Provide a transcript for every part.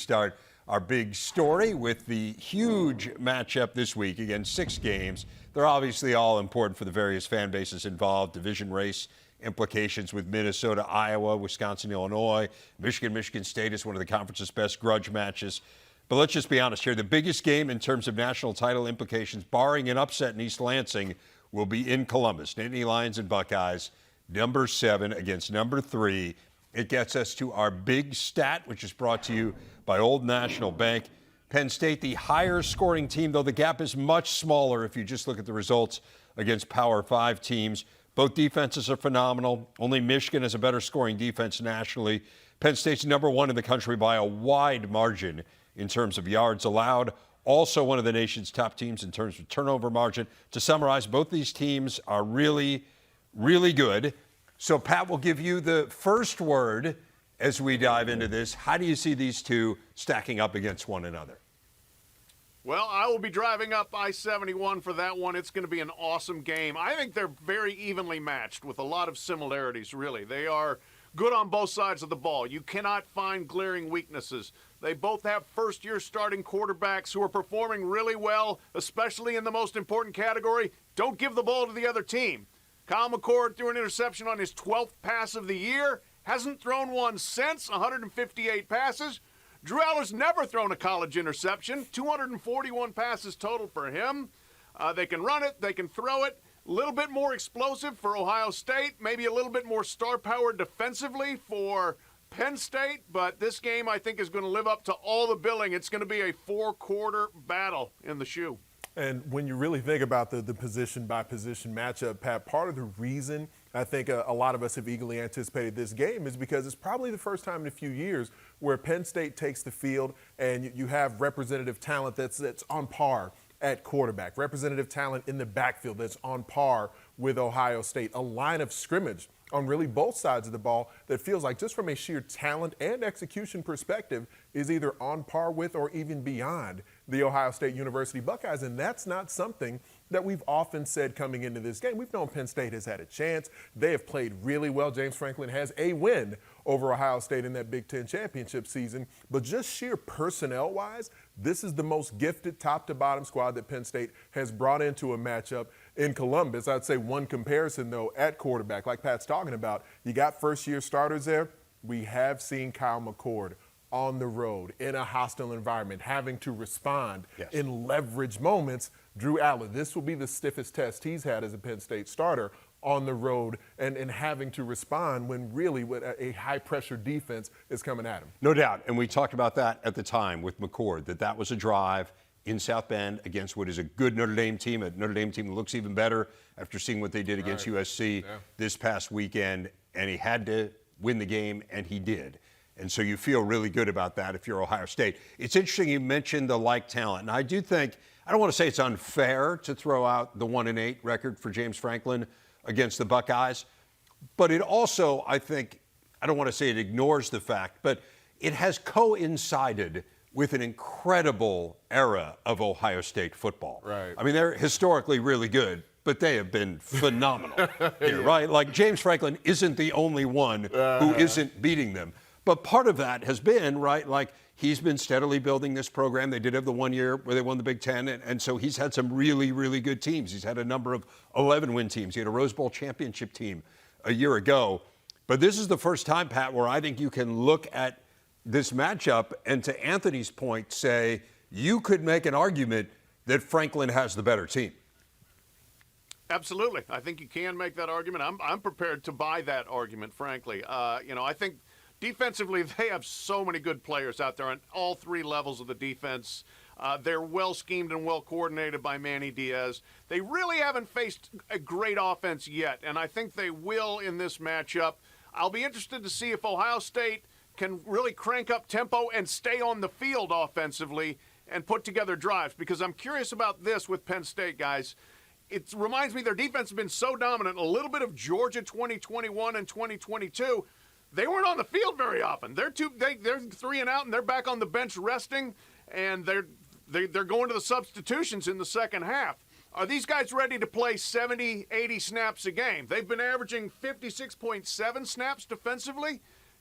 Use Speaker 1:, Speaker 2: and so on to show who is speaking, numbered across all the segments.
Speaker 1: start our big story with the huge matchup this week. Again, 6 games. They're obviously all important for the various fan bases involved. Division race implications with Minnesota, Iowa, Wisconsin, Illinois. Michigan State is one of the conference's best grudge matches. But let's just be honest here. The biggest game in terms of national title implications, barring an upset in East Lansing, will be in Columbus. Nittany Lions and Buckeyes, number 7 against number 3. It gets us to our big stat, which is brought to you by Old National Bank. Penn State, the higher scoring team, though the gap is much smaller if you just look at the results against Power 5 teams. Both defenses are phenomenal. Only Michigan has a better scoring defense nationally. Penn State's number 1 in the country by a wide margin in terms of yards allowed. Also one of the nation's top teams in terms of turnover margin. To summarize, both these teams are really, really good. So, Pat, will give you the first word as we dive into this. How do you see these two stacking up against one another?
Speaker 2: Well, I will be driving up I-71 for that one. It's going to be an awesome game. I think they're very evenly matched with a lot of similarities, really. They are good on both sides of the ball. You cannot find glaring weaknesses. They both have first-year starting quarterbacks who are performing really well, especially in the most important category. Don't give the ball to the other team. Kyle McCord threw an interception on his 12th pass of the year. Hasn't thrown one since, 158 passes. Drew Allar's never thrown a college interception, 241 passes total for him. They can run it, they can throw it. A little bit more explosive for Ohio State, maybe a little bit more star power defensively for Penn State, but this game I think is going to live up to all the billing. It's going to be a 4-quarter battle in the shoe.
Speaker 3: And when you really think about the position-by-position matchup, Pat, part of the reason I think a lot of us have eagerly anticipated this game is because it's probably the first time in a few years where Penn State takes the field and you have representative talent that's on par at quarterback, representative talent in the backfield that's on par with Ohio State, a line of scrimmage on really both sides of the ball that feels like just from a sheer talent and execution perspective is either on par with or even beyond the Ohio State University Buckeyes. And that's not something that we've often said coming into this game. We've known Penn State has had a chance. They have played really well. James Franklin has a win over Ohio State in that Big Ten championship season. But just sheer personnel-wise, this is the most gifted top-to-bottom squad that Penn State has brought into a matchup in Columbus. I'd say one comparison, though, at quarterback, like Pat's talking about, you got first-year starters there. We have seen Kyle McCord on the road in a hostile environment, having to respond in leverage moments. Drew Allar, this will be the stiffest test he's had as a Penn State starter on the road and having to respond when really a high-pressure defense is coming at him.
Speaker 1: No doubt, and we talked about that at the time with McCord, that was a drive in South Bend against what is a good Notre Dame team, a Notre Dame team that looks even better after seeing what they did against USC this past weekend, and he had to win the game, and he did. And so you feel really good about that if you're Ohio State. It's interesting you mentioned the like talent, and I do think, I don't want to say it's unfair to throw out the 1-8 record for James Franklin against the Buckeyes, but it also, I think, I don't want to say it ignores the fact, but it has coincided with an incredible era of Ohio State football.
Speaker 3: Right.
Speaker 1: I mean, they're historically really good, but they have been phenomenal here, right? Like James Franklin isn't the only one who isn't beating them. But part of that has been, right, like he's been steadily building this program. They did have the 1 year where they won the Big Ten, and so he's had some really, really good teams. He's had a number of 11-win teams. He had a Rose Bowl championship team a year ago. But this is the first time, Pat, where I think you can look at this matchup and, to Anthony's point, say you could make an argument that Franklin has the better team.
Speaker 2: Absolutely. I think you can make that argument. I'm prepared to buy that argument, frankly. I think defensively, they have so many good players out there on all 3 levels of the defense. They're well schemed and well coordinated by Manny Diaz. They really haven't faced a great offense yet, and I think they will in this matchup. I'll be interested to see if Ohio State can really crank up tempo and stay on the field offensively and put together drives, because I'm curious about this with Penn State, guys. It reminds me their defense has been so dominant. A little bit of Georgia 2021 and 2022. They weren't on the field very often. They're 3 and out, and they're back on the bench resting, and they're going to the substitutions in the second half. Are these guys ready to play 70, 80 snaps a game? They've been averaging 56.7 snaps defensively.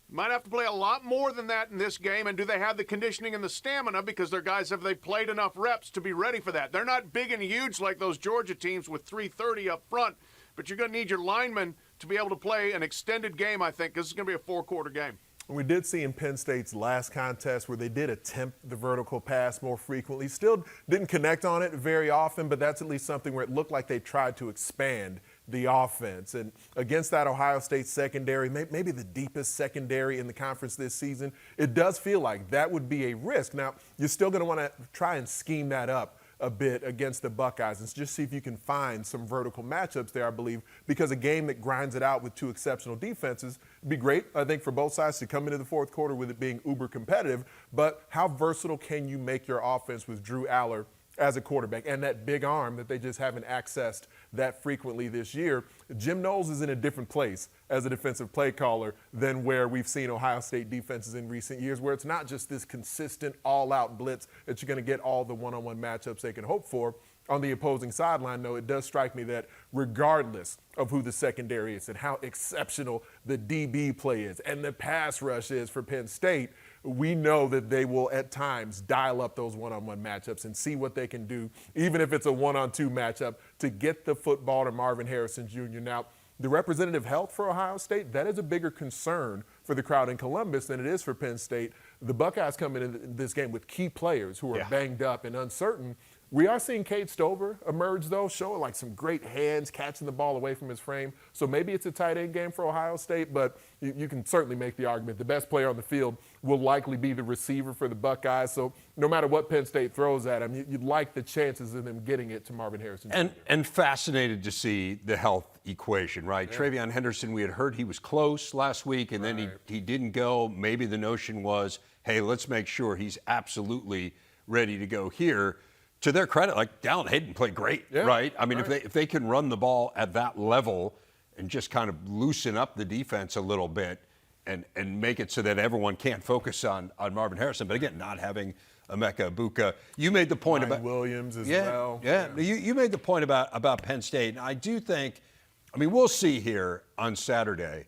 Speaker 2: Might have to play a lot more than that in this game, and do they have the conditioning and the stamina because their guys have they played enough reps to be ready for that? They're not big and huge like those Georgia teams with 330 up front, but you're going to need your linemen to be able to play an extended game, I think, because it's going to be a 4-quarter game.
Speaker 3: We did see in Penn State's last contest where they did attempt the vertical pass more frequently. Still didn't connect on it very often, but that's at least something where it looked like they tried to expand the offense. And against that Ohio State secondary, maybe the deepest secondary in the conference this season, it does feel like that would be a risk. Now, you're still going to want to try and scheme that up a bit against the Buckeyes and just see if you can find some vertical matchups there, I believe, because a game that grinds it out with two exceptional defenses would be great, I think, for both sides to come into the fourth quarter with it being uber competitive. But how versatile can you make your offense with Drew Aller as a quarterback and that big arm that they just haven't accessed that frequently this year? Jim Knowles is in a different place as a defensive play caller than where we've seen Ohio State defenses in recent years, where it's not just this consistent all-out blitz that you're going to get all the one-on-one matchups they can hope for. On the opposing sideline, though, it does strike me that regardless of who the secondary is and how exceptional the DB play is and the pass rush is for Penn State, we know that they will at times dial up those one-on-one matchups and see what they can do, even if it's a one-on-two matchup, to get the football to Marvin Harrison Jr. Now, the representative health for Ohio State, that is a bigger concern for the crowd in Columbus than it is for Penn State. The Buckeyes come in this game with key players who are banged up and uncertain. We are seeing Cade Stover emerge, though, showing like some great hands, catching the ball away from his frame. So maybe it's a tight end game for Ohio State, but you can certainly make the argument the best player on the field will likely be the receiver for the Buckeyes. So no matter what Penn State throws at him, you'd like the chances of them getting it to Marvin Harrison Jr.
Speaker 1: And fascinated to see the health equation, right? Yeah. Travion Henderson, we had heard he was close last week, and then he didn't go. Maybe the notion was, hey, let's make sure he's absolutely ready to go here. To their credit, like Dallin Hayden played great, right? I mean, if they can run the ball at that level and just kind of loosen up the defense a little bit and make it so that everyone can't focus on Marvin Harrison. But again, not having Emeka Egbuka. You made the point about
Speaker 3: Williams as well.
Speaker 1: Yeah. You made the point about Penn State. And I do think, I mean, we'll see here on Saturday.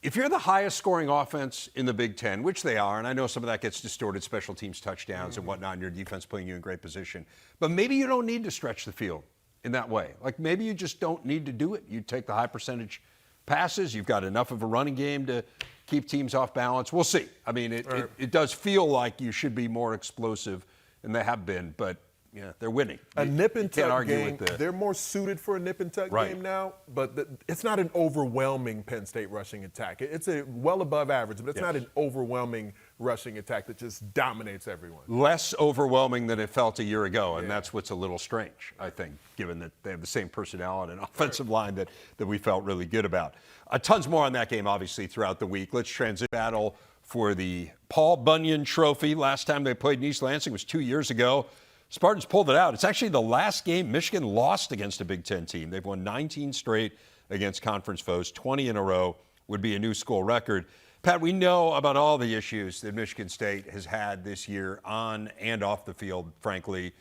Speaker 1: If you're the highest scoring offense in the Big Ten, which they are, and I know some of that gets distorted, special teams touchdowns and whatnot, and your defense putting you in great position, but maybe you don't need to stretch the field in that way. Like maybe you just don't need to do it. You take the high percentage passes. You've got enough of a running game to keep teams off balance. We'll see. I mean, it does feel like you should be more explosive, and they have been, but yeah, they're winning.
Speaker 3: A nip and tuck game.
Speaker 1: With
Speaker 3: they're more suited for a nip and tuck game now, but it's not an overwhelming Penn State rushing attack. It's a well above average, but it's not an overwhelming rushing attack that just dominates everyone.
Speaker 1: Less overwhelming than it felt a year ago, and that's what's a little strange, I think, given that they have the same personnel and an offensive line that we felt really good about. Tons more on that game, obviously, throughout the week. Let's transit battle for the Paul Bunyan Trophy. Last time they played in East Lansing was 2 years ago. Spartans pulled it out. It's actually the last game Michigan lost against a Big Ten team. They've won 19 straight against conference foes. 20 in a row would be a new school record. Pat, we know about all the issues that Michigan State has had this year on and off the field, frankly.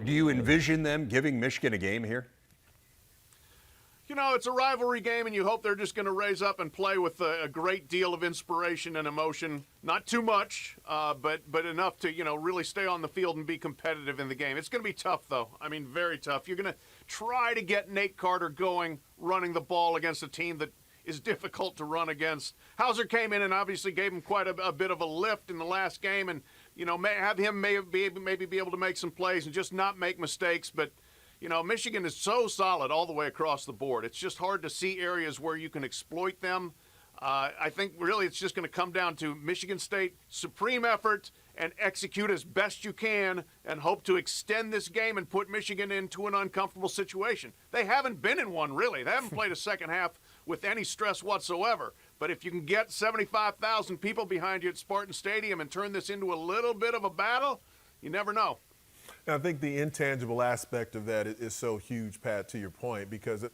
Speaker 1: Do you envision them giving Michigan a game here?
Speaker 2: You know, it's a rivalry game, and you hope they're just going to raise up and play with a great deal of inspiration and emotion. Not too much, but enough to, really stay on the field and be competitive in the game. It's going to be tough, though. I mean, very tough. You're going to try to get Nate Carter going, running the ball against a team that is difficult to run against. Hauser came in and obviously gave him quite a bit of a lift in the last game, and, have him maybe be able to make some plays and just not make mistakes, but Michigan is so solid all the way across the board. It's just hard to see areas where you can exploit them. I think really it's just going to come down to Michigan State supreme effort and execute as best you can and hope to extend this game and put Michigan into an uncomfortable situation. They haven't been in one, really. They haven't played a second half with any stress whatsoever. But if you can get 75,000 people behind you at Spartan Stadium and turn this into a little bit of a battle, you never know.
Speaker 3: I think the intangible aspect of that is so huge, Pat, to your point, because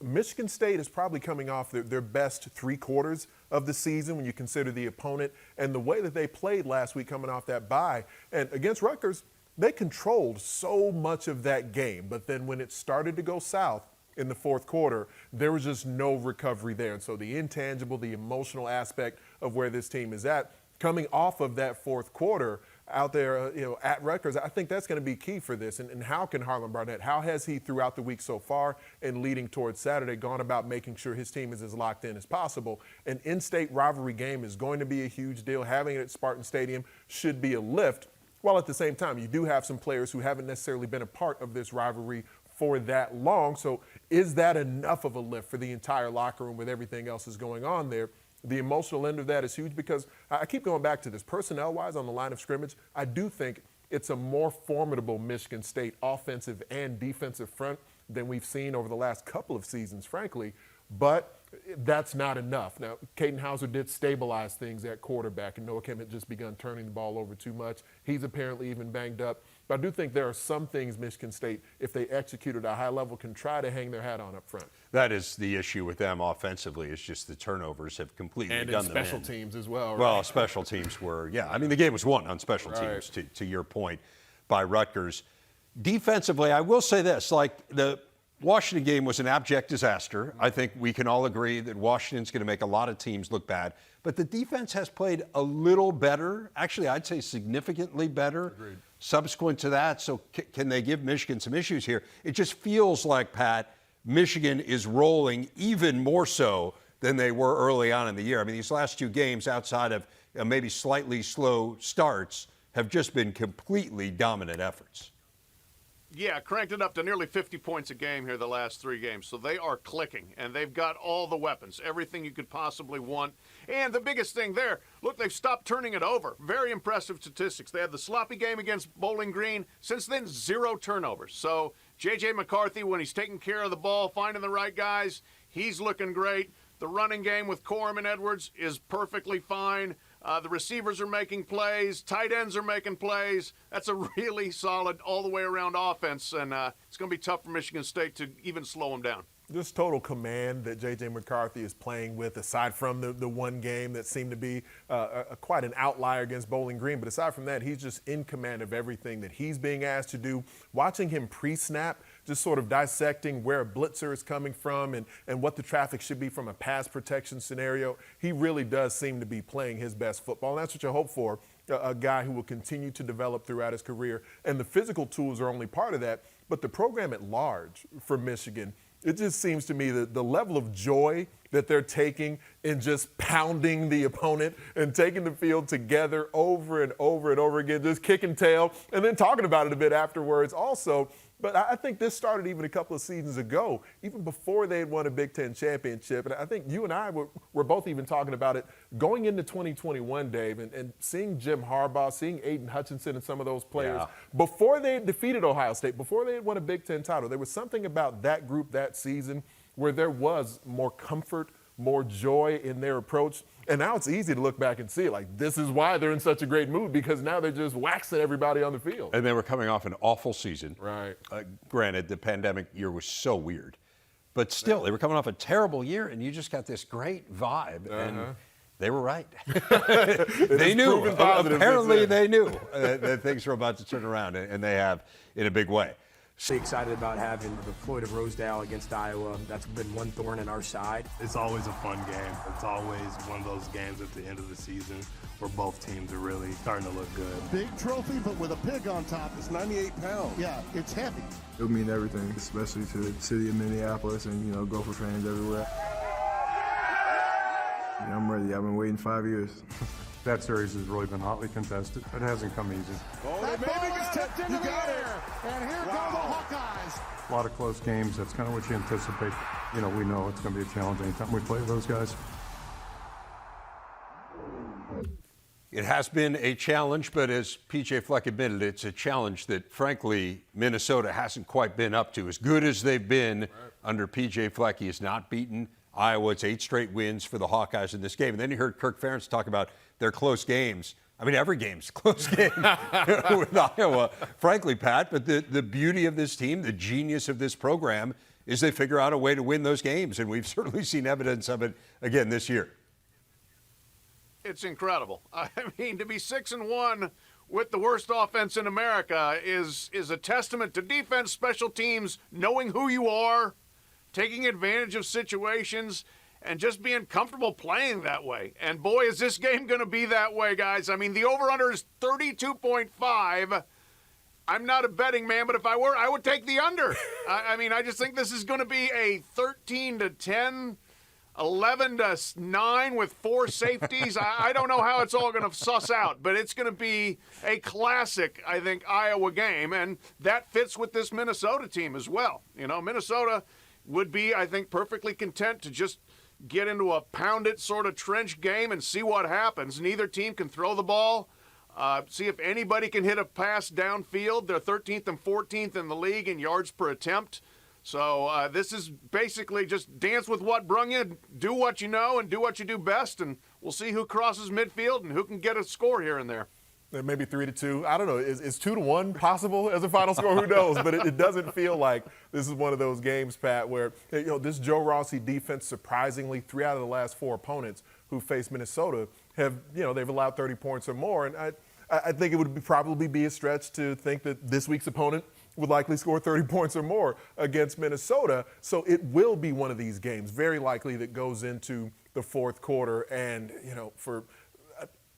Speaker 3: Michigan State is probably coming off their best 3 quarters of the season when you consider the opponent and the way that they played last week coming off that bye. And against Rutgers, they controlled so much of that game. But then when it started to go south, in the fourth quarter, there was just no recovery there. And so the intangible, the emotional aspect of where this team is at, coming off of that fourth quarter out there, at Rutgers, I think that's going to be key for this. And how can Harlan Barnett, how has he throughout the week so far and leading towards Saturday gone about making sure his team is as locked in as possible? An in-state rivalry game is going to be a huge deal. Having it at Spartan Stadium should be a lift, while at the same time you do have some players who haven't necessarily been a part of this rivalry for that long. So is that enough of a lift for the entire locker room with everything else that's going on there? The emotional end of that is huge because I keep going back to this. Personnel-wise on the line of scrimmage, I do think it's a more formidable Michigan State offensive and defensive front than we've seen over the last couple of seasons, frankly. But that's not enough. Now, Caden Hauser did stabilize things at quarterback, and Noah Kim had just begun turning the ball over too much. He's apparently even banged up. But I do think there are some things Michigan State, if they execute at a high level, can try to hang their hat on up front.
Speaker 1: That is the issue with them offensively. It's just the turnovers have completely
Speaker 3: and
Speaker 1: done them in.
Speaker 3: And special teams as well, right?
Speaker 1: Well, special teams were, yeah. I mean, the game was won on special teams, to your point, by Rutgers. Defensively, I will say this, like the Washington game was an abject disaster. I think we can all agree that Washington's going to make a lot of teams look bad. But the defense has played a little better. Actually, I'd say significantly better.
Speaker 3: Agreed.
Speaker 1: Subsequent to that. So can they give Michigan some issues here? It just feels like, Pat, Michigan is rolling even more so than they were early on in the year. I mean, these last two games outside of maybe slightly slow starts have just been completely dominant efforts.
Speaker 2: Yeah, cranked it up to nearly 50 points a game here the last three games. So they are clicking, and they've got all the weapons, everything you could possibly want. And the biggest thing there, look, they've stopped turning it over. Very impressive statistics. They had the sloppy game against Bowling Green. Since then, 0 turnovers. So J.J. McCarthy, when he's taking care of the ball, finding the right guys, he's looking great. The running game with Corum and Edwards is perfectly fine. The receivers are making plays. Tight ends are making plays. That's a really solid all-the-way-around offense, and it's going to be tough for Michigan State to even slow them down.
Speaker 3: Just total command that J.J. McCarthy is playing with, aside from the one game that seemed to be quite an outlier against Bowling Green. But aside from that, he's just in command of everything that he's being asked to do. Watching him pre-snap, just sort of dissecting where a blitzer is coming from and what the traffic should be from a pass protection scenario, he really does seem to be playing his best football. And that's what you hope for, a guy who will continue to develop throughout his career. And the physical tools are only part of that. But the program at large for Michigan, it just seems to me that the level of joy that they're taking in just pounding the opponent and taking the field together over and over and over again, just kicking tail, and then talking about it a bit afterwards also. But I think this started even a couple of seasons ago, even before they had won a Big Ten championship. And I think you and I were both even talking about it going into 2021, Dave, and seeing Jim Harbaugh, seeing Aiden Hutchinson and some of those players, before they had defeated Ohio State, before they had won a Big Ten title, there was something about that group that season where there was more comfort, more joy in their approach. And now it's easy to look back and see it. Like, this is why they're in such a great mood, because now they're just waxing everybody on the field.
Speaker 1: And they were coming off an awful season.
Speaker 3: Right.
Speaker 1: Granted, the pandemic year was so weird. But still, they were coming off a terrible year, and you just got this great vibe. And they were right. They knew. Apparently, they knew that things were about to turn around, and they have in a big way.
Speaker 4: Excited about having the Floyd of Rosedale against Iowa. That's been one thorn in our side.
Speaker 5: It's always a fun game. It's always one of those games at the end of the season where both teams are really starting to look good.
Speaker 6: Big trophy, but with a pig on top. It's 98 pounds. Yeah, it's heavy.
Speaker 7: It would mean everything, especially to the city of Minneapolis and, Gopher fans everywhere. Yeah, I'm ready. I've been waiting 5 years.
Speaker 5: That series has really been hotly contested. It hasn't come easy.
Speaker 6: Oh, that ball is tipped into the air. And here go the Hawkeyes.
Speaker 5: A lot of close games. That's kind of what you anticipate. We know it's going to be a challenge anytime we play those guys.
Speaker 1: It has been a challenge, but as P.J. Fleck admitted, it's a challenge that, frankly, Minnesota hasn't quite been up to. As good as they've been under P.J. Fleck, he has not beaten Iowa. It's 8 straight wins for the Hawkeyes in this game. And then you heard Kirk Ferentz talk about their close games. I mean, every game's a close game with Iowa, frankly, Pat. But the beauty of this team, the genius of this program, is they figure out a way to win those games. And we've certainly seen evidence of it again this year.
Speaker 2: It's incredible. I mean, to be 6-1 with the worst offense in America is a testament to defense, special teams, knowing who you are, taking advantage of situations, and just being comfortable playing that way. And boy, is this game going to be that way, guys. I mean, the over-under is 32.5. I'm not a betting man, but if I were, I would take the under. I mean, I just think this is going to be a 13-10, 11-9 with 4 safeties. I don't know how it's all going to suss out, but it's going to be a classic, I think, Iowa game, and that fits with this Minnesota team as well. You know, Minnesota would be, I think, perfectly content to just get into a pound-it sort of trench game and see what happens. Neither team can throw the ball. See if anybody can hit a pass downfield. They're 13th and 14th in the league in yards per attempt. So this is basically just dance with what brung you, do what you know, and do what you do best, and we'll see who crosses midfield and who can get a score here and there.
Speaker 3: Maybe 3-2. I don't know. Is 2-1 possible as a final score? Who knows? But it doesn't feel like this is one of those games, Pat, where this Joe Rossi defense, surprisingly, 3 out of the last 4 opponents who faced Minnesota have, they've allowed 30 points or more. And I think it would probably be a stretch to think that this week's opponent would likely score 30 points or more against Minnesota. So it will be one of these games, very likely, that goes into the fourth quarter. And,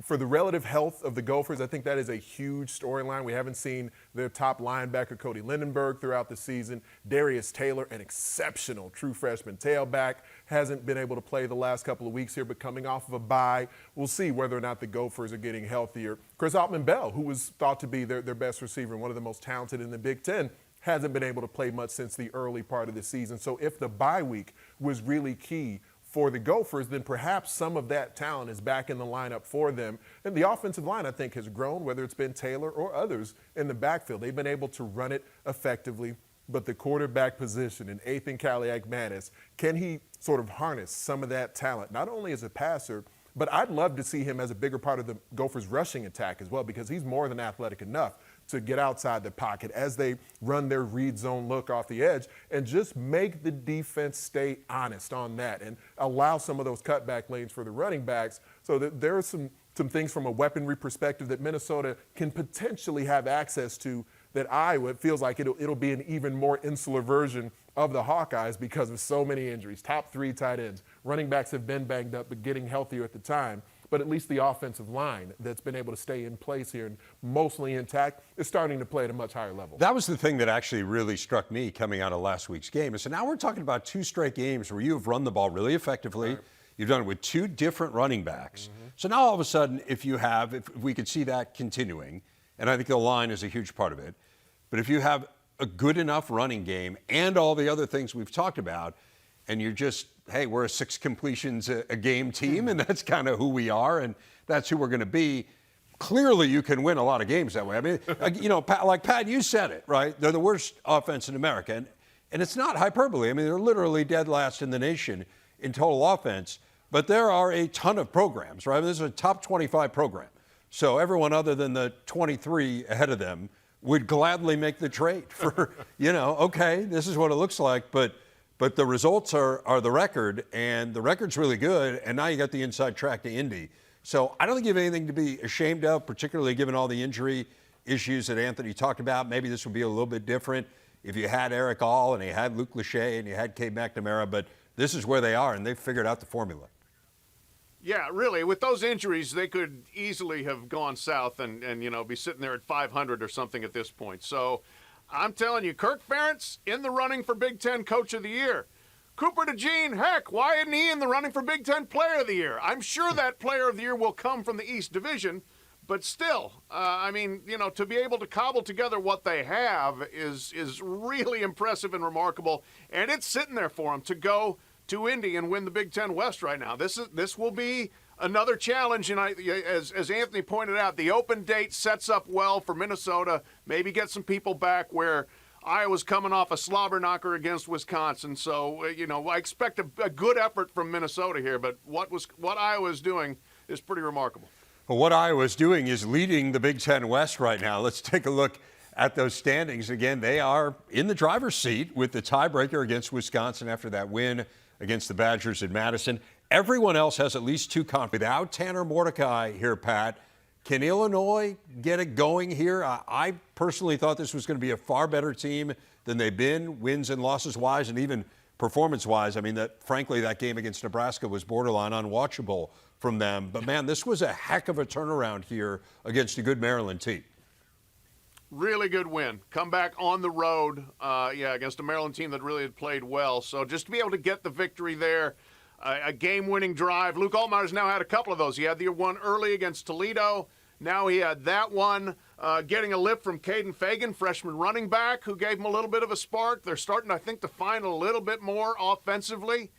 Speaker 3: for the relative health of the Gophers, I think that is a huge storyline. We haven't seen their top linebacker, Cody Lindenberg, throughout the season. Darius Taylor, an exceptional true freshman tailback, hasn't been able to play the last couple of weeks here, but coming off of a bye, we'll see whether or not the Gophers are getting healthier. Chris Altman-Bell, who was thought to be their best receiver and one of the most talented in the Big Ten, hasn't been able to play much since the early part of the season. So if the bye week was really key for the Gophers, then perhaps some of that talent is back in the lineup for them. And the offensive line, I think, has grown, whether it's been Taylor or others in the backfield. They've been able to run it effectively, but the quarterback position in Ethan Kaliak-Manis, can he sort of harness some of that talent, not only as a passer, but I'd love to see him as a bigger part of the Gophers' rushing attack as well, because he's more than athletic enough to get outside the pocket as they run their read zone look off the edge and just make the defense stay honest on that and allow some of those cutback lanes for the running backs, so that there are some things from a weaponry perspective that Minnesota can potentially have access to that Iowa, it feels like it'll be an even more insular version of the Hawkeyes because of so many injuries. Top 3 tight ends. Running backs have been banged up but getting healthier at the time. But at least the offensive line that's been able to stay in place here and mostly intact is starting to play at a much higher level.
Speaker 1: That was the thing that actually really struck me coming out of last week's game. So now we're talking about 2 straight games where you have run the ball really effectively. Right. You've done it with 2 different running backs. Mm-hmm. So now all of a sudden, if we could see that continuing, and I think the line is a huge part of it, but if you have a good enough running game and all the other things we've talked about, and you're just, hey, we're a 6 completions a game team, and that's kind of who we are, and that's who we're going to be. Clearly, you can win a lot of games that way. I mean, Pat, you said it, right? They're the worst offense in America, and it's not hyperbole. I mean, they're literally dead last in the nation in total offense, but there are a ton of programs, right? I mean, this is a top 25 program. So everyone other than the 23 ahead of them would gladly make the trade for, okay, this is what it looks like, but the results are the record, and the record's really good, and now you got the inside track to Indy. So I don't think you have anything to be ashamed of, particularly given all the injury issues that Anthony talked about. Maybe this would be a little bit different if you had Eric All and you had Luke Lachey and you had Cade McNamara, but this is where they are, and they've figured out the formula.
Speaker 2: Yeah, really. With those injuries, they could easily have gone south and be sitting there at 500 or something at this point. So I'm telling you, Kirk Ferentz in the running for Big Ten Coach of the Year. Cooper DeJean, heck, why isn't he in the running for Big Ten Player of the Year? I'm sure that Player of the Year will come from the East Division, but still, to be able to cobble together what they have is really impressive and remarkable, and it's sitting there for them to go to Indy and win the Big Ten West right now. This will be another challenge, and as Anthony pointed out, the open date sets up well for Minnesota. Maybe get some people back where Iowa's coming off a slobber knocker against Wisconsin. So I expect a good effort from Minnesota here. But what Iowa's doing is pretty remarkable.
Speaker 1: Well, what Iowa's doing is leading the Big Ten West right now. Let's take a look at those standings. Again, they are in the driver's seat with the tiebreaker against Wisconsin after that win against the Badgers in Madison. Everyone else has at least 2 conferences. Without Tanner Mordecai here, Pat, can Illinois get it going here? I personally thought this was going to be a far better team than they've been, wins and losses wise, and even performance-wise. I mean, frankly, that game against Nebraska was borderline unwatchable from them. But, man, this was a heck of a turnaround here against a good Maryland team.
Speaker 2: Really good win. Come back on the road, against a Maryland team that really had played well. So just to be able to get the victory there, a game-winning drive. Luke Altmaier's now had a couple of those. He had the one early against Toledo. Now he had that one, getting a lift from Caden Fagan, freshman running back, who gave him a little bit of a spark. They're starting, I think, to find a little bit more offensively.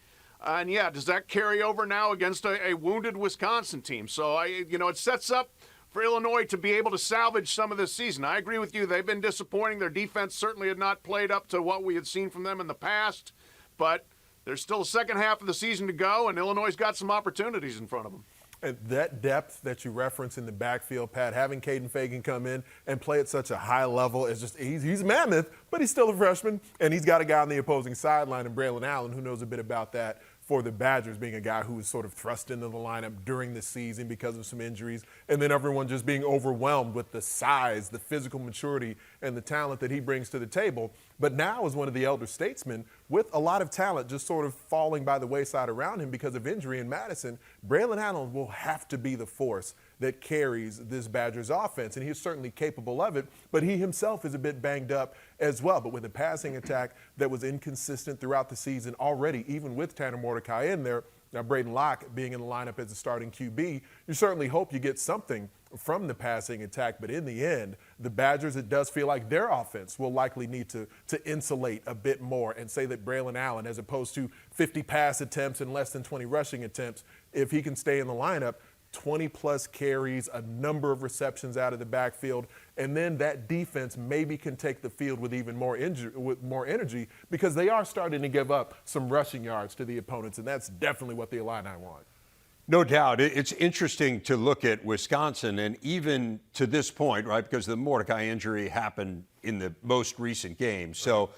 Speaker 2: And, does that carry over now against a wounded Wisconsin team? So, it sets up for Illinois to be able to salvage some of this season. I agree with you. They've been disappointing. Their defense certainly had not played up to what we had seen from them in the past. But there's still a second half of the season to go, and Illinois' got some opportunities in front of them.
Speaker 3: And that depth that you reference in the backfield, Pat, having Caden Fagan come in and play at such a high level is just he's mammoth, but he's still a freshman, and he's got a guy on the opposing sideline in Braylon Allen who knows a bit about that for the Badgers, being a guy who was sort of thrust into the lineup during the season because of some injuries, and then everyone just being overwhelmed with the size, the physical maturity, and the talent that he brings to the table. But now, as one of the elder statesmen, with a lot of talent just sort of falling by the wayside around him because of injury in Madison, Braylon Allen will have to be the force that carries this Badgers offense, and he's certainly capable of it, but he himself is a bit banged up as well. But with a passing attack that was inconsistent throughout the season already, even with Tanner Mordecai in there, now Braden Locke being in the lineup as a starting QB, you certainly hope you get something from the passing attack. But in the end, the Badgers, it does feel like their offense will likely need to insulate a bit more and say that Braylon Allen, as opposed to 50 pass attempts and less than 20 rushing attempts, if he can stay in the lineup, 20-plus carries, a number of receptions out of the backfield, and then that defense maybe can take the field with even more energy because they are starting to give up some rushing yards to the opponents, and that's definitely what the Illini want.
Speaker 1: No doubt. It's interesting to look at Wisconsin, and even to this point, right, because the Mordecai injury happened in the most recent game. So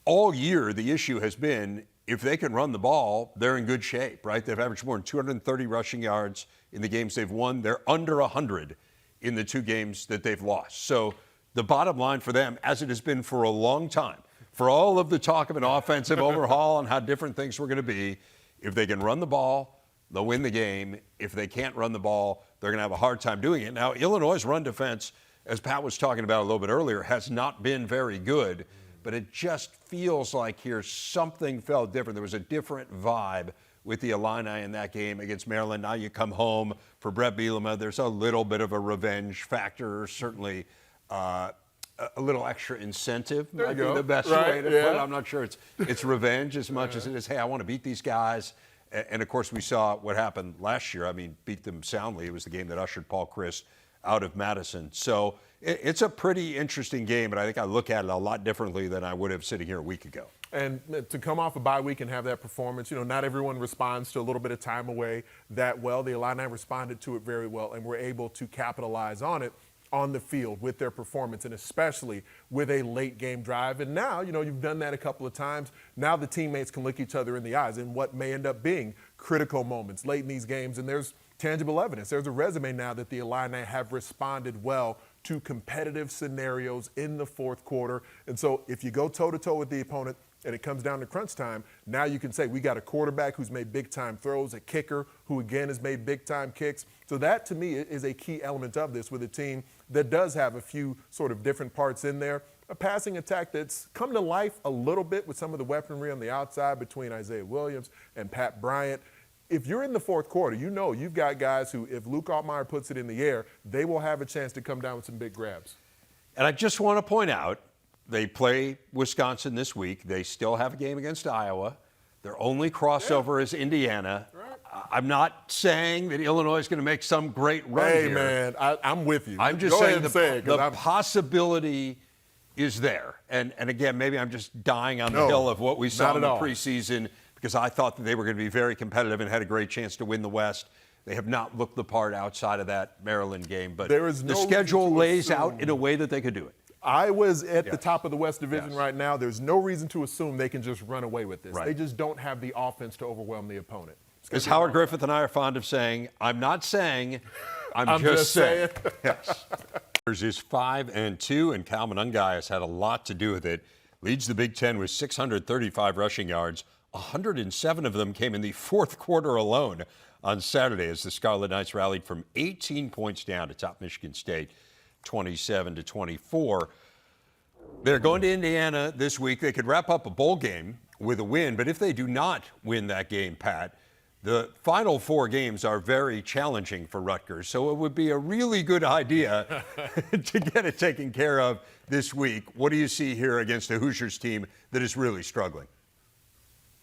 Speaker 1: all year the issue has been if they can run the ball, they're in good shape, right? They've averaged more than 230 rushing yards in the games they've won. They're under 100 in the two games that they've lost. So the bottom line for them, as it has been for a long time, for all of the talk of an offensive overhaul and how different things were going to be, if they can run the ball, they'll win the game. If they can't run the ball, they're going to have a hard time doing it. Now, Illinois' run defense, as Pat was talking about a little bit earlier, has not been very good, but it just feels like here something felt different. There was a different vibe with the Illini in that game against Maryland. Now you come home for Brett Bielema. There's a little bit of a revenge factor, certainly a little extra incentive might be the best way to put it. I'm not sure it's revenge as much as it is, hey, I want to beat these guys. And, of course, we saw what happened last year. I mean, beat them soundly. It was the game that ushered Paul Chryst out of Madison. So it's a pretty interesting game, but I think I look at it a lot differently than I would have sitting here a week ago.
Speaker 3: And to come off a bye week and have that performance, not everyone responds to a little bit of time away that well. The Illini responded to it very well and were able to capitalize on it on the field with their performance, and especially with a late game drive. And now, you've done that a couple of times. Now the teammates can look each other in the eyes in what may end up being critical moments late in these games. And there's tangible evidence. There's a resume now that the Illini have responded well to competitive scenarios in the fourth quarter. And so if you go toe-to-toe with the opponent and it comes down to crunch time, now you can say we got a quarterback who's made big-time throws, a kicker who, again, has made big-time kicks. So that, to me, is a key element of this with a team that does have a few sort of different parts in there. A passing attack that's come to life a little bit with some of the weaponry on the outside between Isaiah Williams and Pat Bryant. If you're in the fourth quarter, you've got guys who, if Luke Altmaier puts it in the air, they will have a chance to come down with some big grabs. And
Speaker 1: I just want to point out, they play Wisconsin this week. They still have a game against Iowa. Their only crossover is Indiana. Right. I'm not saying that Illinois is going to make some great run here.
Speaker 3: Hey, man, I'm with you.
Speaker 1: I'm just saying the possibility is there. And again, maybe I'm just dying on the hill of what we saw in the preseason, because I thought that they were going to be very competitive and had a great chance to win the West. They have not looked the part outside of that Maryland game. But the schedule lays out in a way that they could do it.
Speaker 3: Iowa's at the top of the West Division right now. There's no reason to assume they can just run away with this. Right. They just don't have the offense to overwhelm the opponent.
Speaker 1: As Howard Griffith and I are fond of saying, I'm not saying, I'm just saying. Yes. Rutgers is 5-2, and Cal Monungai has had a lot to do with it. leads the Big Ten with 635 rushing yards. 107 of them came in the fourth quarter alone on Saturday as the Scarlet Knights rallied from 18 points down to top Michigan State, 27-24. They're going to Indiana this week. They could wrap up a bowl game with a win, but if they do not win that game, Pat, the final four games are very challenging for Rutgers, so it would be a really good idea to get it taken care of this week. What do you see here against a Hoosiers team that is really struggling?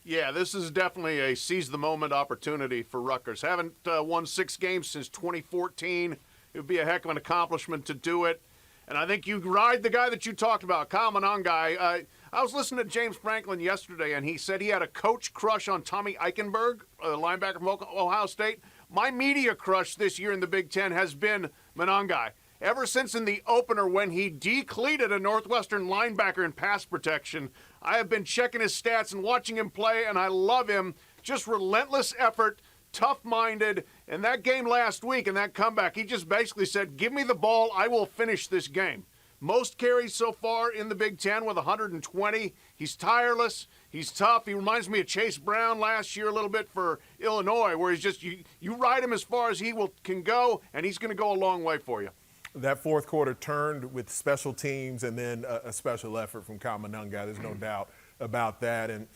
Speaker 2: Yeah, this is definitely a seize-the-moment opportunity for Rutgers. Haven't won 6 games since 2014. It would be a heck of an accomplishment to do it. And I think you ride the guy that you talked about, Kyle Monangai. I was listening to James Franklin yesterday, and he said he had a coach crush on Tommy Eichenberg, a linebacker from Ohio State. My media crush this year in the Big Ten has been Monangai. Ever since in the opener when he decleated a Northwestern linebacker in pass protection, I have been checking his stats and watching him play, and I love him. Just relentless effort, tough-minded. And that game last week and that comeback, he just basically said, give me the ball, I will finish this game. Most carries so far in the Big Ten with 120. He's tireless. He's tough. He reminds me of Chase Brown last year a little bit for Illinois, where he's just, you ride him as far as he can go, and he's going to go a long way for you.
Speaker 3: That fourth quarter turned with special teams and then a special effort from Kyle Monangai. There's no doubt about that. And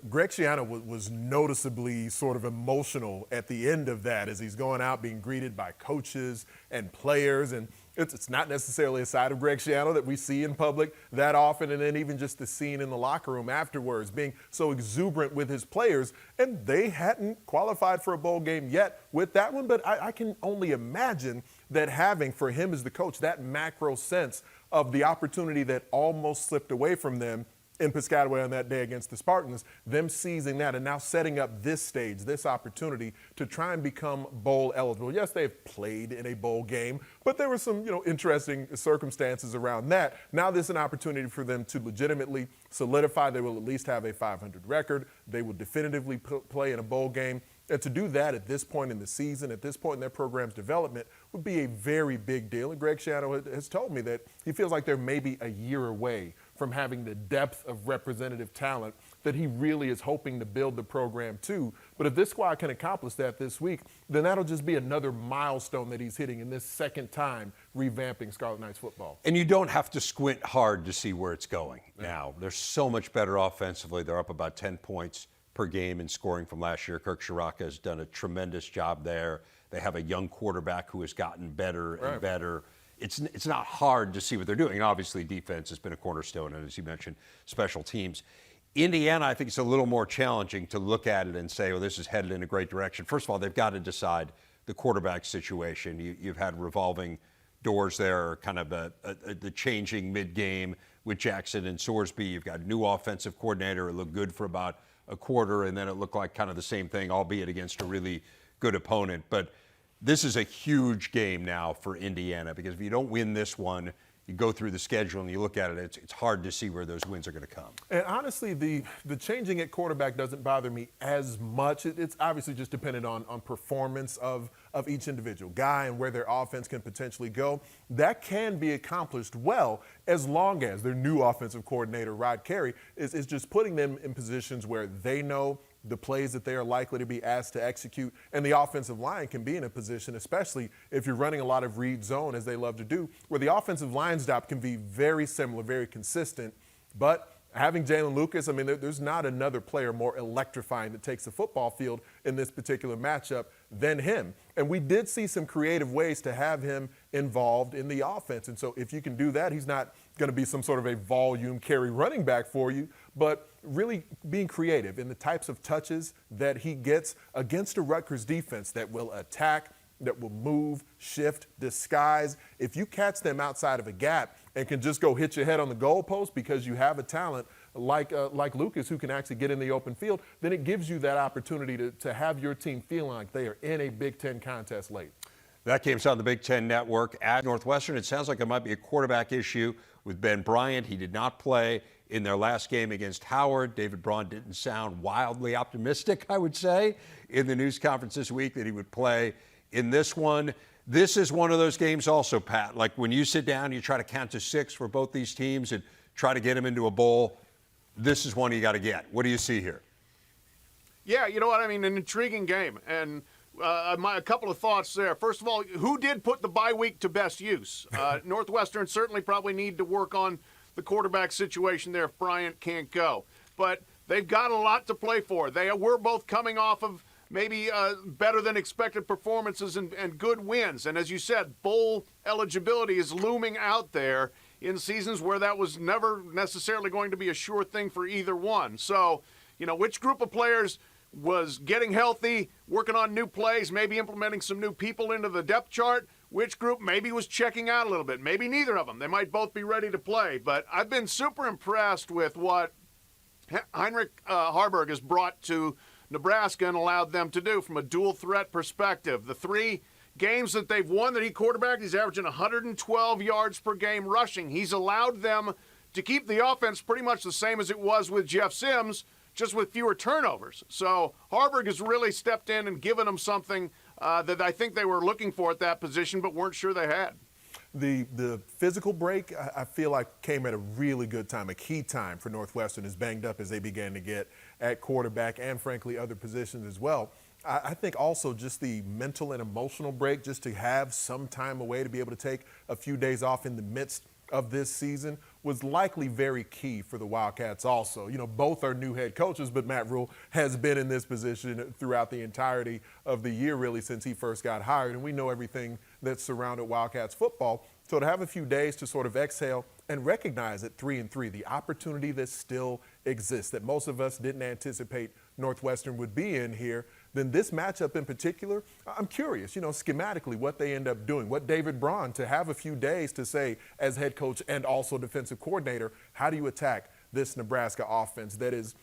Speaker 3: Greg Schiano was noticeably sort of emotional at the end of that as he's going out being greeted by coaches and players. And it's not necessarily a side of Greg Schiano that we see in public that often. And then even just the scene in the locker room afterwards, being so exuberant with his players. And they hadn't qualified for a bowl game yet with that one. But I can only imagine that having, for him as the coach, that macro sense of the opportunity that almost slipped away from them in Piscataway on that day against the Spartans, them seizing that and now setting up this stage, this opportunity to try and become bowl eligible. Yes, they've played in a bowl game, but there were some, interesting circumstances around that. Now this is an opportunity for them to legitimately solidify. They will at least have a 500 record. They will definitively play in a bowl game. And to do that at this point in the season, at this point in their program's development, would be a very big deal. And Greg Schiano has told me that he feels like they're maybe a year away from having the depth of representative talent that he really is hoping to build the program to. But if this squad can accomplish that this week, then that'll just be another milestone that he's hitting in this second time revamping Scarlet Knights football.
Speaker 1: And you don't have to squint hard to see where it's going now. They're so much better offensively. They're up about 10 points per game in scoring from last year. Kirk Shiraka has done a tremendous job there. They have a young quarterback who has gotten better and better. It's not hard to see what they're doing. And obviously, defense has been a cornerstone, and as you mentioned, special teams. Indiana, I think it's a little more challenging to look at it and say, well, this is headed in a great direction. First of all, they've got to decide the quarterback situation. You've had revolving doors there, kind of the changing mid-game with Jackson and Sorsby. You've got a new offensive coordinator. It looked good for about a quarter, and then it looked like kind of the same thing, albeit against a really good opponent. But this is a huge game now for Indiana, because if you don't win this one, you go through the schedule and you look at it, it's hard to see where those wins are going to come.
Speaker 3: And honestly, the changing at quarterback doesn't bother me as much. It's obviously just dependent on performance of each individual guy and where their offense can potentially go. That can be accomplished well as long as their new offensive coordinator, Rod Carey, is just putting them in positions where they know the plays that they are likely to be asked to execute, and the offensive line can be in a position, especially if you're running a lot of read zone, as they love to do, where the offensive line stop can be very similar, very consistent. But having Jalen Lucas, there's not another player more electrifying that takes the football field in this particular matchup than him. And we did see some creative ways to have him involved in the offense. And so if you can do that, he's not going to be some sort of a volume carry running back for you, but really being creative in the types of touches that he gets against a Rutgers defense that will attack, that will move, shift, disguise. If you catch them outside of a gap and can just go hit your head on the goalpost because you have a talent like Lucas who can actually get in the open field, then it gives you that opportunity to have your team feeling like they are in a Big Ten contest late.
Speaker 1: That game's on the Big Ten Network at Northwestern. It sounds like it might be a quarterback issue with Ben Bryant. He did not play in their last game against Howard. David Braun didn't sound wildly optimistic, I would say, in the news conference this week that he would play in this one. This is one of those games also, Pat, like when you sit down, you try to count to 6 for both these teams and try to get them into a bowl. this is one you got to get. What do you see here?
Speaker 2: Yeah, you know what I mean? An intriguing game. And a couple of thoughts there. First of all, who did put the bye week to best use? Northwestern certainly probably need to work on the quarterback situation there if Bryant can't go. But they've got a lot to play for. They were both coming off of maybe better than expected performances and good wins. And as you said, bowl eligibility is looming out there in seasons where that was never necessarily going to be a sure thing for either one. So, which group of players was getting healthy, working on new plays, maybe implementing some new people into the depth chart? Which group maybe was checking out a little bit? Maybe neither of them. They might both be ready to play. But I've been super impressed with what Heinrich Harburg has brought to Nebraska and allowed them to do from a dual threat perspective. The 3 games that they've won that he quarterbacked, he's averaging 112 yards per game rushing. He's allowed them to keep the offense pretty much the same as it was with Jeff Sims, just with fewer turnovers. So Harburg has really stepped in and given them something that I think they were looking for at that position but weren't sure they had.
Speaker 3: The physical break, I feel like, came at a really good time, a key time for Northwestern, as banged up as they began to get at quarterback and, frankly, other positions as well. I think also just the mental and emotional break, just to have some time away, to be able to take a few days off in the midst of this season, was likely very key for the Wildcats also. Both are new head coaches, but Matt Rule has been in this position throughout the entirety of the year, really, since he first got hired, and we know everything that's surrounded Wildcats football. So to have a few days to sort of exhale and recognize at 3-3 the opportunity that still exists, that most of us didn't anticipate Northwestern would be in here, then this matchup in particular, I'm curious, schematically what they end up doing, what David Braun, to have a few days to say as head coach and also defensive coordinator, how do you attack this Nebraska offense that is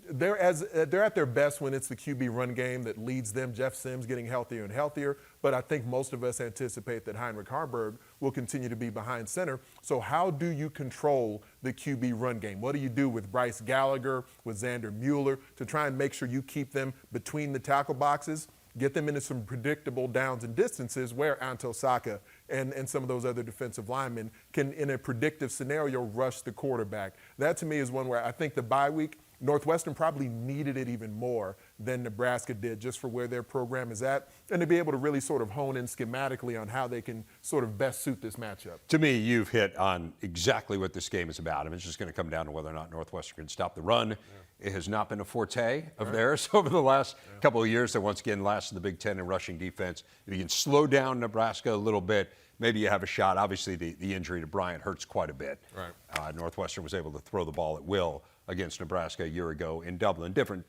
Speaker 3: they're at their best when it's the QB run game that leads them, Jeff Sims getting healthier and healthier, but I think most of us anticipate that Heinrich Harburg will continue to be behind center. So how do you control the QB run game? What do you do with Bryce Gallagher, with Xander Mueller, to try and make sure you keep them between the tackle boxes, get them into some predictable downs and distances where Anto Saka and some of those other defensive linemen can, in a predictive scenario, rush the quarterback? That, to me, is one where I think the bye week, Northwestern probably needed it even more than Nebraska did, just for where their program is at, and to be able to really sort of hone in schematically on how they can sort of best suit this matchup.
Speaker 1: To me, you've hit on exactly what this game is about. It's just going to come down to whether or not Northwestern can stop the run. Yeah. It has not been a forte of theirs over the last couple of years. They once again last in the Big Ten in rushing defense. If you can slow down Nebraska a little bit, maybe you have a shot. Obviously, the injury to Bryant hurts quite a bit. Right. Northwestern was able to throw the ball at will against Nebraska a year ago in Dublin. Different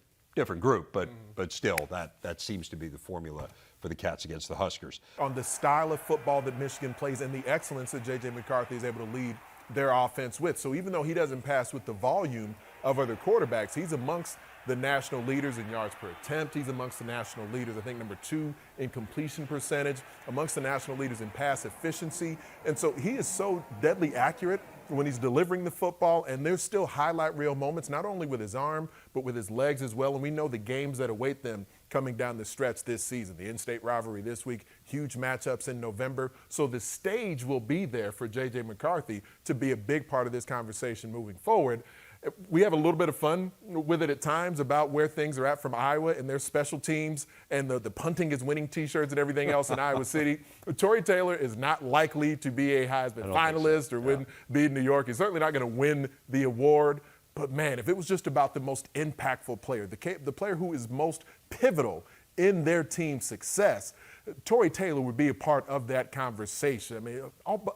Speaker 1: group, but still, that seems to be the formula for the Cats against the Huskers.
Speaker 3: On the style of football that Michigan plays and the excellence that J.J. McCarthy is able to lead their offense with. So even though he doesn't pass with the volume of other quarterbacks, he's amongst the national leaders in yards per attempt. He's amongst the national leaders, I think, number 2 in completion percentage, amongst the national leaders in pass efficiency. And so he is so deadly accurate when he's delivering the football, and there's still highlight reel moments, not only with his arm, but with his legs as well. And we know the games that await them coming down the stretch this season. The in-state rivalry this week, huge matchups in November. So the stage will be there for J.J. McCarthy to be a big part of this conversation moving forward. We have a little bit of fun with it at times about where things are at from Iowa and their special teams and the punting is winning T-shirts and everything else in Iowa City. Tory Taylor is not likely to be a Heisman finalist or be in New York. He's certainly not going to win the award. But, man, if it was just about the most impactful player, the player who is most pivotal in their team's success, Tory Taylor would be a part of that conversation. I mean,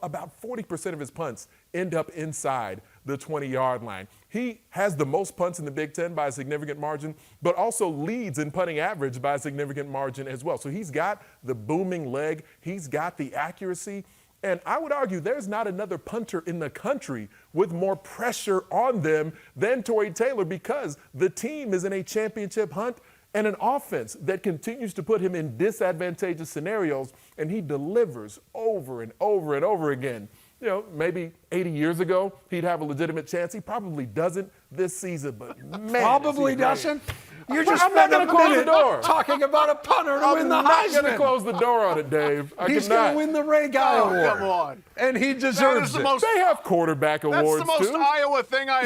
Speaker 3: about 40% of his punts end up inside the 20-yard line. He has the most punts in the Big Ten by a significant margin, but also leads in punting average by a significant margin as well. So he's got the booming leg. He's got the accuracy. And I would argue there's not another punter in the country with more pressure on them than Tory Taylor, because the team is in a championship hunt and an offense that continues to put him in disadvantageous scenarios, and he delivers over and over and over again. You know, maybe 80 years ago, he'd have a legitimate chance. He probably doesn't this season, but man,
Speaker 1: probably doesn't. You're just
Speaker 3: I'm not going to close the door.
Speaker 1: Talking about a punter to win the Heisman.
Speaker 3: I'm not going to close the door on it, Dave.
Speaker 1: He's going to win the Ray Guy Award.
Speaker 2: Come on.
Speaker 1: And he deserves it.
Speaker 3: They have quarterback awards,
Speaker 2: That's the most
Speaker 3: too.
Speaker 2: Iowa thing I